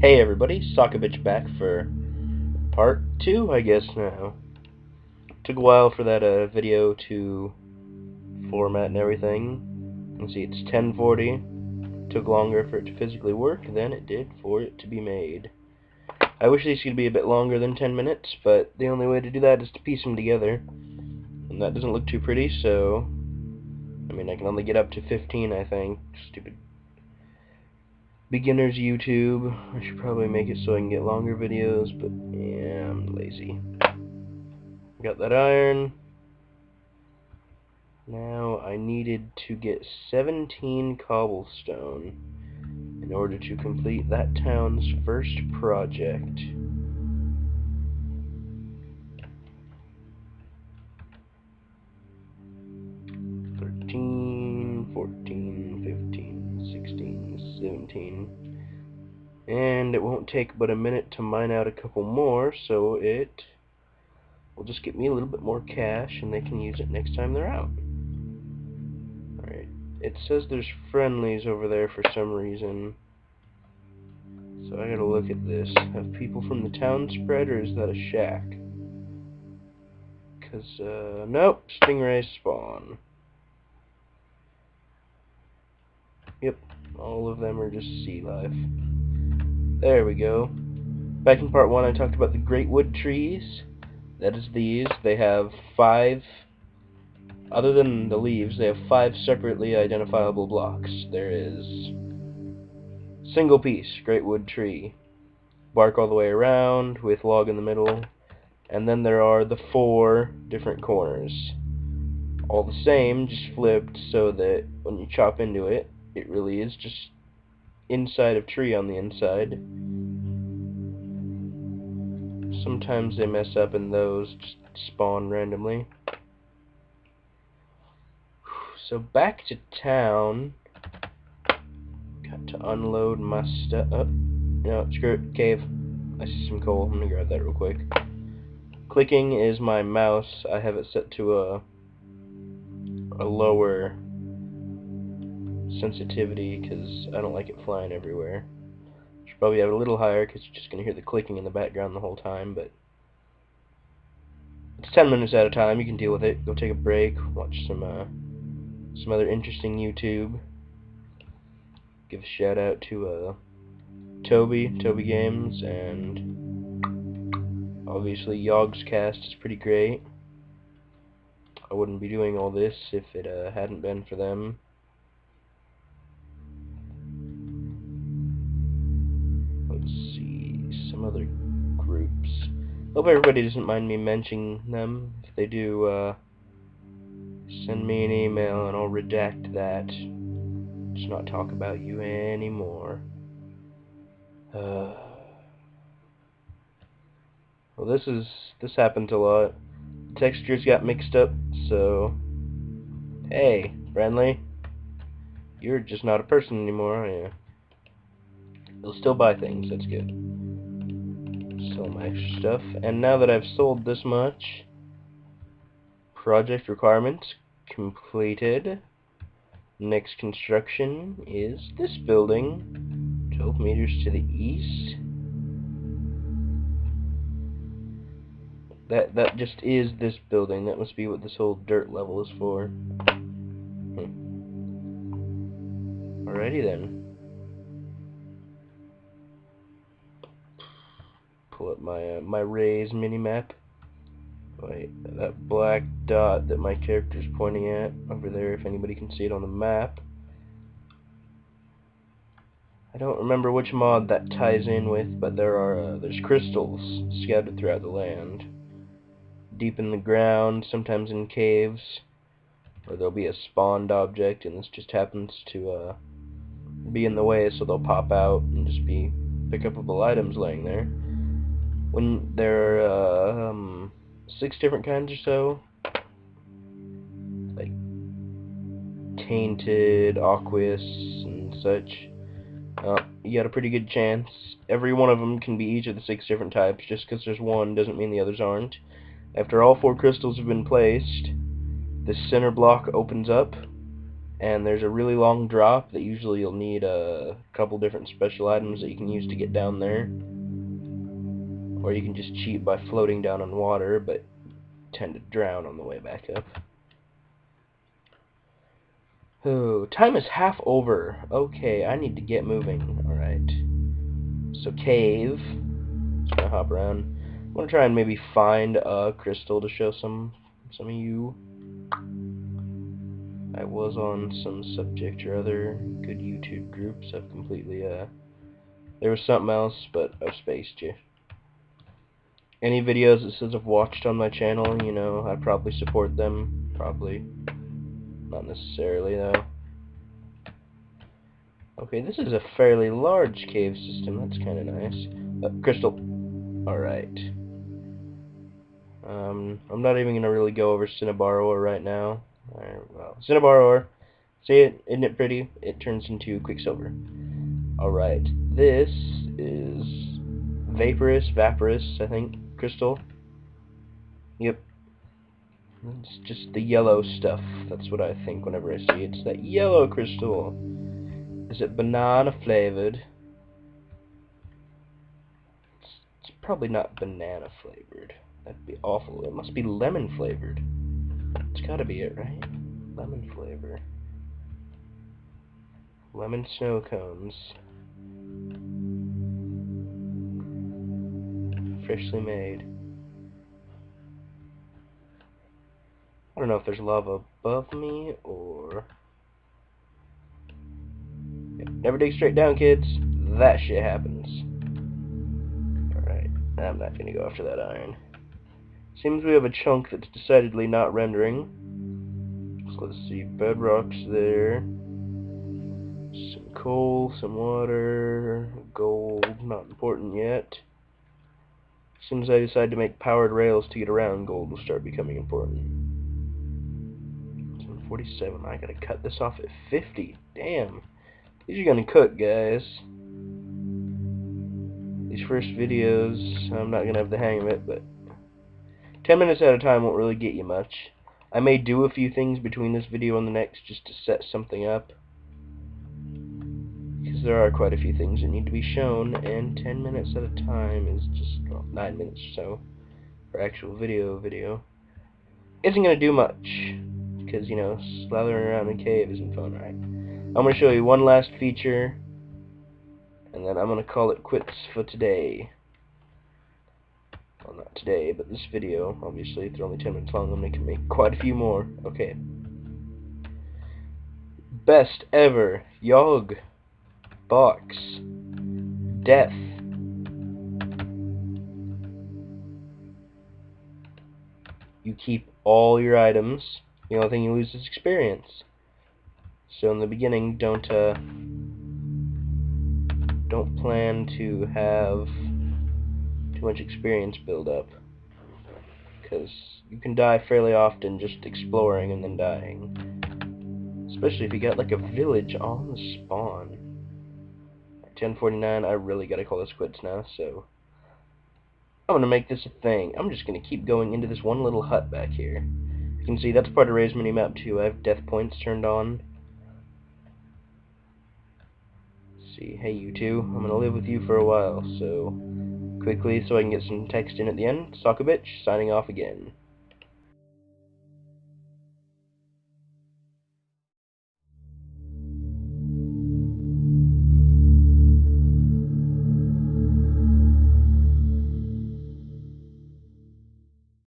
Hey everybody, sockabitch back for part 2, I guess now. Took a while for that video to format and everything. You see it's 1040. Took longer for it to physically work than it did for it to be made. I wish these could be a bit longer than 10 minutes, but the only way to do that is to piece them together. And that doesn't look too pretty, so I can only get up to 15, I think. Stupid beginners YouTube. I should probably make it so I can get longer videos, but yeah, I'm lazy. Got that iron. Now I needed to get 17 cobblestone in order to complete that town's first project. $13, $14, $15, $16, $17. And it won't take but a minute to mine out a couple more, so it will just get me a little bit more cash and they can use it next time they're out. Alright, it says there's friendlies over there for some reason. So I gotta look at this. Have people from the town spread, or is that a shack? Cause, nope, stingrays spawn. Yep, all of them are just sea life. There we go. Back in part 1 I talked about the great wood trees. That is these. They have 5, other than the leaves, they have 5 separately identifiable blocks. There is single piece, great wood tree. Bark all the way around, with log in the middle. And then there are the 4 different corners. All the same, just flipped so that when you chop into it, it really is just inside of tree on the inside. Sometimes they mess up and those just spawn randomly. So back to town. Got to unload my stuff. Oh, no, screw it, cave. I see some coal, I'm gonna grab that real quick. Clicking is my mouse. I have it set to a lower sensitivity because I don't like it flying everywhere. Should probably have it a little higher because you're just going to hear the clicking in the background the whole time, but it's 10 minutes at a time. You can deal with it. Go take a break, watch some other interesting YouTube. Give a shout out to Toby Games, and obviously Yogbox is pretty great. I wouldn't be doing all this if it hadn't been for them. Let's see, some other groups. Hope everybody doesn't mind me mentioning them. If they do, send me an email and I'll redact that. Just not talk about you anymore. Well, this happens a lot. Textures got mixed up, so hey, friendly, you're just not a person anymore, are you? You'll still buy things, that's good. Sell my extra stuff, and now that I've sold this much, project requirements completed. Next construction is this building, 12 meters to the east. That just is this building. That must be what this whole dirt level is for. Alrighty then. Pull up my my Rays minimap. Wait, that black dot that my character's pointing at over there, if anybody can see it on the map. I don't remember which mod that ties in with, but there's crystals scattered throughout the land. Deep in the ground, sometimes in caves, where there'll be a spawned object, and this just happens to be in the way, so they'll pop out and just be pick upable items laying there. When there are 6 different kinds or so, like tainted, aqueous, and such. You got a pretty good chance. Every one of them can be each of the 6 different types. Just because there's one doesn't mean the others aren't. After all 4 crystals have been placed, the center block opens up, and there's a really long drop that usually you'll need a couple different special items that you can use to get down there, or you can just cheat by floating down on water, but tend to drown on the way back up. Oh, time is half over. Okay, I need to get moving. Alright. So cave. Just gonna hop around. I'm gonna try and maybe find a crystal to show some of you. I was on some subject or other good YouTube groups. I've completely there was something else, but I've spaced you. Any videos that says I've watched on my channel, you know, I probably support them. Probably. Not necessarily though. Okay, this is a fairly large cave system. That's kind of nice. Crystal. Alright. I'm not even going to really go over Cinnabar ore right now. Well, Cinnabar ore. See it? Isn't it pretty? It turns into Quicksilver. Alright. This is Vaporous, I think, crystal. Yep. It's just the yellow stuff. That's what I think whenever I see it. It's that yellow crystal. Is it banana flavored? It's probably not banana flavored. That'd be awful. It must be lemon flavored. It's gotta be it, right? Lemon flavor. Lemon snow cones. Freshly made. I don't know if there's lava above me or... Yep. Never dig straight down, kids. That shit happens. Alright, I'm not gonna go after that iron. Seems we have a chunk that's decidedly not rendering. So let's see, bedrock's there. Some coal, some water, gold, not important yet. As soon as I decide to make powered rails to get around, gold will start becoming important. 47, I gotta cut this off at 50. Damn. These are gonna cook, guys. These first videos, I'm not gonna have the hang of it, but 10 minutes at a time won't really get you much. I may do a few things between this video and the next just to set something up, because there are quite a few things that need to be shown, and 10 minutes at a time is just, well, 9 minutes or so for actual video. Isn't gonna do much, because, you know, slathering around in a cave isn't fun, right? I'm gonna show you one last feature, and then I'm gonna call it quits for today. Well, not today, but this video, obviously. If they're only 10 minutes long, I'm gonna make quite a few more. Okay. Best ever Yogbox. Death. You keep all your items. The only thing you lose is experience. So in the beginning, don't plan to have too much experience build up, because you can die fairly often just exploring and then dying, especially if you got like a village on the spawn. At 10:49, I really gotta call this quits now, so I'm gonna make this a thing. I'm just gonna keep going into this one little hut back here. You can see that's part of Ray's mini-map too. I have death points turned on. See, hey you two, I'm gonna live with you for a while, so quickly so I can get some text in at the end. Sockabitch, signing off again.